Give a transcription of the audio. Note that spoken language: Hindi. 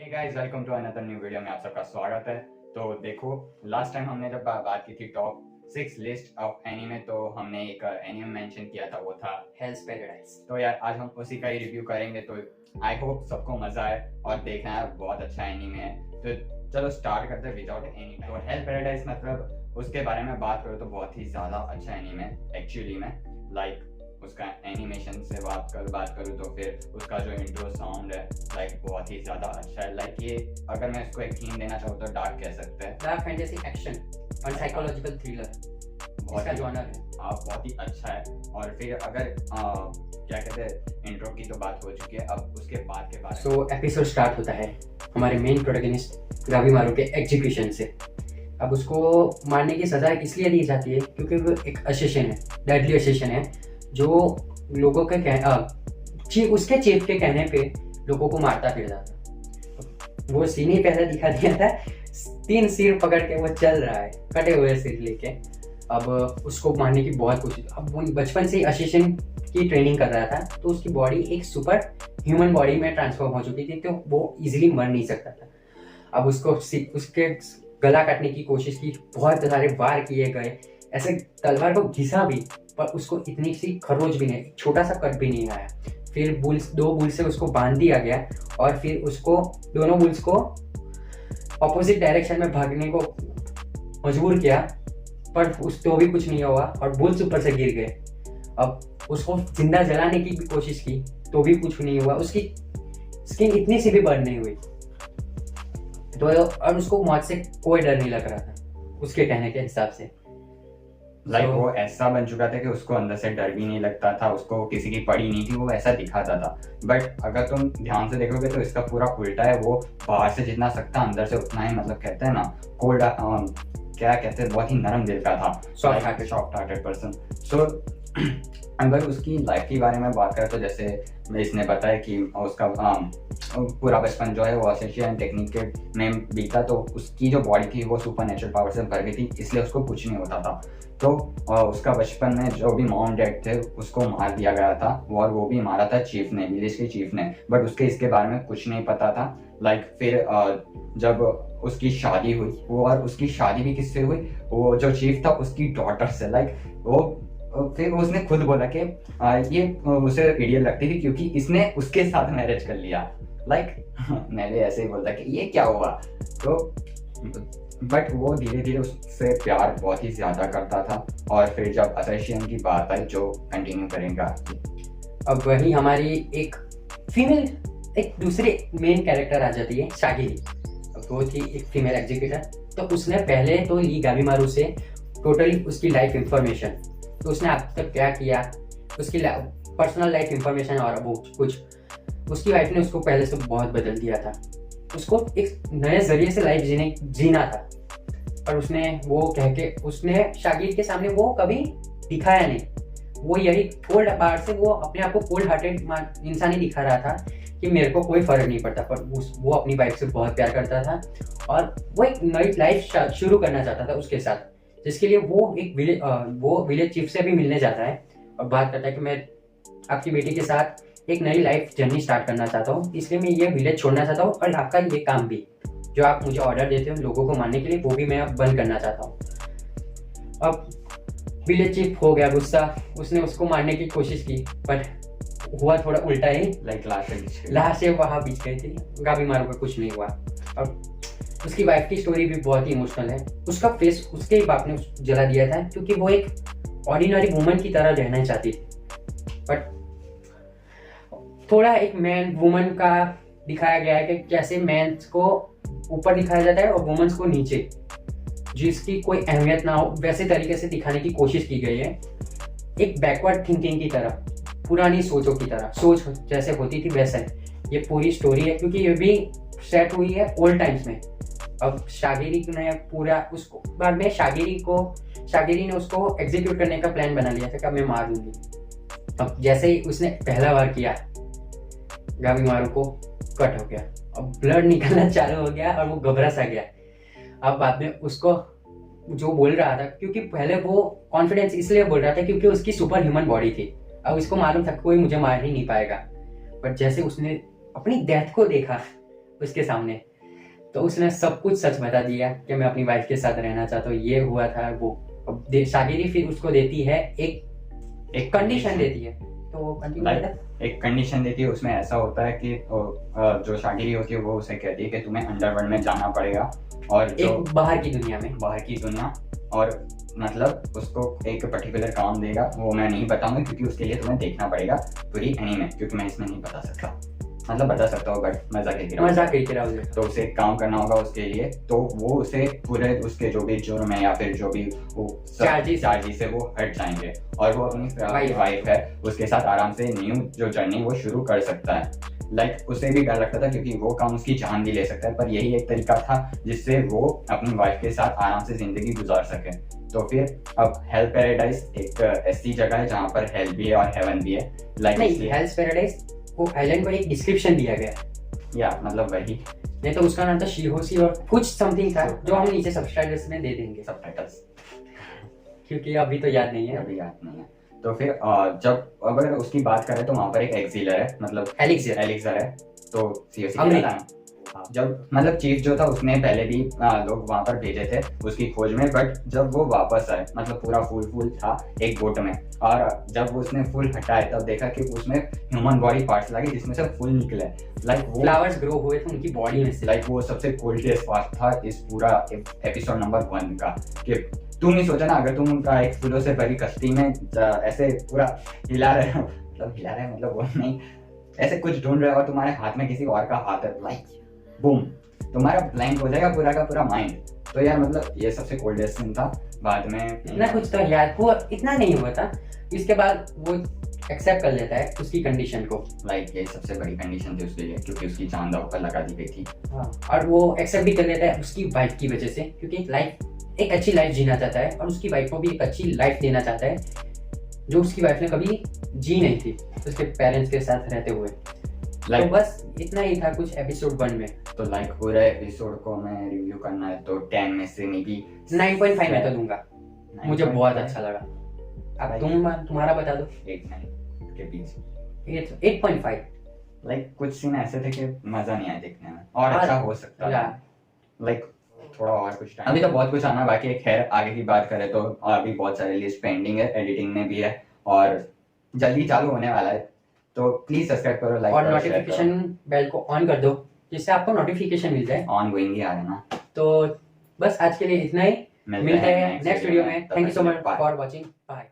Hey guys, welcome to another new video में आप सबका स्वागत है। तो देखो, लास्ट टाइम हमने जब बात की थी टॉप 6 लिस्ट ऑफ एनीमे, तो हमने एक एनीमे मेंशन किया था, वो था हेल्स पैराडाइज। तो यार आज हम उसी का ही रिव्यू करेंगे। तो आई होप सबको मजा आए और देखना है, बहुत अच्छा एनीमे है। तो चलो स्टार्ट करते हैं विदाउट एनी। तो हेल्स पैराडाइज मतलब उसके बारे में बात करो तो बहुत ही ज़्यादा अच्छा एनीमे है एक्चुअली में। लाइक उसका एनिमेशन से बात करूँ तो फिर उसका जो इंट्रो साउंड है लाइक बहुत ही ज़्यादा अच्छा है। लाइक ये अगर मैं इसको एक थीम देना चाहूँ तो डार्क कह सकते हैं, डार्क फैंटेसी एक्शन और साइकोलॉजिकल थ्रिलर इसका जॉनर है। बहुत ही अच्छा है। और फिर अगर क्या कहते हैं, इंट्रो की तो बात हो चुकी है, अब उसके बाद के बारे में। सो एपिसोड स्टार्ट होता है हमारे मेन प्रोटैगनिस्ट गाबीमारू के एग्जीक्यूशन से। अब उसको मारने की सजा इसलिए दी जाती है क्योंकि वो एक असेसिन है, डेडली असेसिन है, जो लोगों के उसके चीफ के कहने पे लोगों को मारता फिरता था। वो सीन ही पहले दिखा दिया था, 3 सिर पकड़ के वो चल रहा है, कटे हुए सिर लेके। अब उसको मारने की बहुत कोशिश, अब वो बचपन से ही असेसिन की ट्रेनिंग कर रहा था, तो उसकी बॉडी एक सुपर ह्यूमन बॉडी में ट्रांसफॉर्म हो चुकी थी, तो वो इजीली मर नहीं सकता था। अब उसको उसके गला काटने की कोशिश की, बहुत सारे वार किए गए, ऐसे तलवार को घिसा भी, पर उसको इतनी सी खरोच भी नहीं, छोटा सा कट भी नहीं आया। फिर दो बुल से उसको बांध दिया गया और फिर उसको दोनों बुल्स को ऑपोजिट डायरेक्शन में भागने को मजबूर किया, पर उस तो भी कुछ नहीं हुआ और बुल्स ऊपर से गिर गए। अब उसको जिंदा जलाने की भी कोशिश की तो भी कुछ नहीं हुआ, उसकी स्किन इतनी सी भी बर्न नहीं हुई। तो अब उसको मौत से कोई डर नहीं लग रहा था उसके कहने के हिसाब से। लाइक वो ऐसा बन चुका था कि उसको अंदर से डर भी नहीं लगता था, उसको किसी की पड़ी नहीं थी, वो ऐसा दिखाता था। बट अगर तुम ध्यान से देखोगे तो इसका पूरा उल्टा है। वो बाहर से जितना सकता अंदर से उतना ही, मतलब कहते हैं ना कोल्ड, क्या कहते हैं, बहुत ही नरम दिल का था, सॉफ्ट हार्टेड पर्सन। सो अगर उसकी लाइफ के बारे में बात करें तो जैसे इसने बताया कि उसका पूरा बचपन जो है वो असेसियन टेक्निक के में बीता, तो उसकी जो बॉडी थी वो सुपर नेचुरल पावर से भर गई थी, इसलिए उसको कुछ नहीं होता था। तो उसका बचपन में जो भी मॉम डैड थे उसको मार दिया गया था, और वो भी मारा था चीफ ने, विलेज के चीफ ने, बट उसके इसके बारे में कुछ नहीं पता था। लाइक फिर जब उसकी शादी हुई, वो और उसकी शादी भी किससे हुई, वो जो चीफ था उसकी डॉटर से। लाइक वो फिर उसने खुद बोला कि ये उसे इडियट लगती थी क्योंकि इसने उसके साथ मैरिज कर लिया। लाइक मैंने ऐसे ही बोलता कि ये क्या हुआ। तो बट वो धीरे धीरे उससे प्यार बहुत ही ज्यादा करता था। और फिर जब असेसियन की बात आई, जो कंटिन्यू करेंगे अब वही हमारी एक फीमेल, एक दूसरे मेन कैरेक्टर आ जाती है, शागिरी। अब वो थी एक फीमेल एग्जीक्यूटर, तो उसने पहले तो ली गाबीमारू से टोटली उसकी लाइफ इंफॉर्मेशन, तो उसने अब तक क्या किया, उसकी पर्सनल लाइफ इंफॉर्मेशन और वो कुछ। उसकी वाइफ ने उसको पहले से बहुत बदल दिया था, उसको एक नए जरिए से लाइफ जीना था, पर उसने वो कह के उसने शागिर के सामने वो कभी दिखाया नहीं। वो यही कोल्ड हार्ट से वो अपने आप को कोल्ड हार्टेड इंसान ही दिखा रहा था कि मेरे को कोई फर्क नहीं पड़ता, पर वो अपनी वाइफ से बहुत प्यार करता था और वो एक नई लाइफ शुरू करना चाहता था उसके साथ, जिसके लिए वो विलेज चीफ से भी मिलने जाता है और बात करता है कि मैं आपकी बेटी के साथ एक नई लाइफ जर्नी स्टार्ट करना चाहता हूँ, इसलिए मैं ये विलेज छोड़ना चाहता हूँ और आपका ये काम भी जो आप मुझे ऑर्डर देते हो लोगों को मारने के लिए, वो भी मैं अब बंद करना चाहता हूँ। अब विलेज चीफ हो गया गुस्सा, उसने उसको मारने की कोशिश की, पर हुआ थोड़ा उल्टा ही। लाइक लाशें वहाँ बीच गई थी, गाबीमारू का कुछ नहीं हुआ। और उसकी वाइफ की स्टोरी भी बहुत ही इमोशनल है। उसका फेस उसके बाप ने जला दिया था क्योंकि वो एक ऑर्डिनरी वुमन की तरह रहना चाहती थी, बट थोड़ा एक मैन वुमन का दिखाया गया है कि कैसे मैंस को ऊपर दिखाया जाता है और वुमेन्स को नीचे, जिसकी कोई अहमियत ना हो, वैसे तरीके से दिखाने की कोशिश की गई है। एक बैकवर्ड थिंकिंग की तरह, पुरानी सोचों की तरह, सोच जैसे होती थी वैसे ये पूरी स्टोरी है, क्योंकि ये भी सेट हुई है ओल्ड टाइम्स में। अब शागिरी ने पूरा उसको बाद में शागिरी ने उसको एग्जीक्यूट करने का प्लान बना लिया था कि मैं मार दूंगी। अब जैसे ही उसने पहला बार किया, गाबीमारू को कट हो गया, अब ब्लड निकलना चालू हो गया और वो घबरा सा गया। अब बाद में उसको जो बोल रहा था, क्योंकि पहले वो कॉन्फिडेंस इसलिए बोल रहा था क्योंकि उसकी सुपर ह्यूमन बॉडी थी, अब इसको मालूम था कोई मुझे मार ही नहीं पाएगा। बट जैसे उसने अपनी डेथ को देखा उसके सामने। तो उसने सब कुछ सच बता दिया कि मैं अपनी वाइफ के साथ रहना चाहता हूँ, ये हुआ था वो। अब शागिरी फिर उसको देती है एक कंडीशन देती है, तो एक कंडीशन देती है। उसमें ऐसा होता है कि जो शागिरी होती है वो उसे कहती है कि तुम्हें अंडरवर्ल्ड में जाना पड़ेगा, और जो एक बाहर की दुनिया, और मतलब उसको एक पर्टिकुलर काम देगा, वो मैं नहीं बताऊंगा क्योंकि उसके लिए तुम्हें देखना पड़ेगा पूरी एनीमे, क्योंकि मैं इसमें नहीं बता सकता। मतलब बता सकता हूँ बट मजाक ही रहा हूँ। तो उसे एक काम करना होगा उसके लिए, तो वो उसे पूरे उसके जो भी जुर्म है या फिर जो भी वो चार्जेस से वो हट जाएंगे, और वो अपनी वाइफ है उसके साथ आराम से न्यू जो जर्नी वो शुरू कर सकता है। उसे भी डर लगता था क्योंकि वो काम उसकी जान भी ले सकता है, पर यही एक तरीका था जिससे वो अपनी वाइफ के साथ आराम से जिंदगी गुजार सके। तो फिर अब हेल पैराडाइज एक ऐसी जगह है जहाँ पर हेल भी है और हेवन भी है। हेल पैराडाइज को एलन को एक डिस्क्रिप्शन दिया गया, या मतलब वही, नहीं तो उसका नाम था शीहोसी और कुछ समथिंग था, जो हम नीचे सबटाइटल्स में दे देंगे, सबटाइटल्स, क्योंकि अभी तो याद नहीं है। तो फिर जब अगर उसकी बात करें तो वहाँ पर एक एक्सिलर है, मतलब एलिक्सर है। तो जब मतलब चीफ जो था उसने पहले भी लोग वहां पर भेजे थे उसकी खोज में, बट जब वो वापस आए मतलब पूरा फूल था एक बोट में, और जब उसने फूल हटाए तब देखा कि उसमें ह्यूमन बॉडी पार्ट्स लगे जिसमें से फूल निकले, वो फ्लावर्स ग्रो हुए थे उनकी बॉडी में से। वो सबसे कोल्डेस्ट पार्ट था इस पूरा एपिसोड नंबर 1 का, कि तुम ही सोचा ना अगर तुम उनका एक फूलों से भरी कश्ती में ऐसे पूरा हिला रहे हो, मतलब वो नहीं, ऐसे कुछ ढूंढ रहे हो और तुम्हारे हाथ में किसी और का हाथ है, बूम, तुम्हारा ब्लैंक हो जाएगा पूरा का पूरा माइंड। तो यार मतलब ये सबसे कोल्डेस्ट सीन था। बाद में इतना कुछ तो यार वो इतना नहीं हुआ था, इसके बाद वो एक्सेप्ट कर लेता है उसकी कंडीशन को। ये सबसे बड़ी कंडीशन थी उसके लिए क्योंकि उसकी जान दांव पर लगा दी गई थी। हाँ, और वो एक्सेप्ट भी कर लेता है उसकी वाइफ की वजह से, क्योंकि एक अच्छी लाइफ जीना चाहता है और उसकी वाइफ को भी एक अच्छी लाइफ देना चाहता है जो उसकी वाइफ ने कभी जी नहीं थी उसके पेरेंट्स के साथ रहते हुए। तो बस इतना ही था कुछ एपिसोड 1 में। तो पूरे एपिसोड को मैं रिव्यू करना है तो 10 में से मे बी 9.5 मैं तो दूंगा, मुझे बहुत अच्छा लगा। अब तुम्हारा बता दो। 8-9 के बीच 8.5। कुछ सीन ऐसे थे कि मजा नहीं आया देखने में, और अच्छा हो सकता है थोड़ा और कुछ टाइम। अभी तो बहुत कुछ आना बाकी है, खैर आगे की बात करें तो अभी बहुत सारे लिस्ट पेंडिंग है, एडिटिंग में भी है और जल्दी चालू होने वाला है। तो प्लीज सब्सक्राइब करो, लाइक और नोटिफिकेशन बेल को ऑन कर दो जिससे आपको नोटिफिकेशन मिल जाए। ऑन गोइंग ही आ रहा है ना। तो बस आज के लिए इतना ही, मिलते हैं नेक्स्ट वीडियो में। Thank you so much for watching, bye.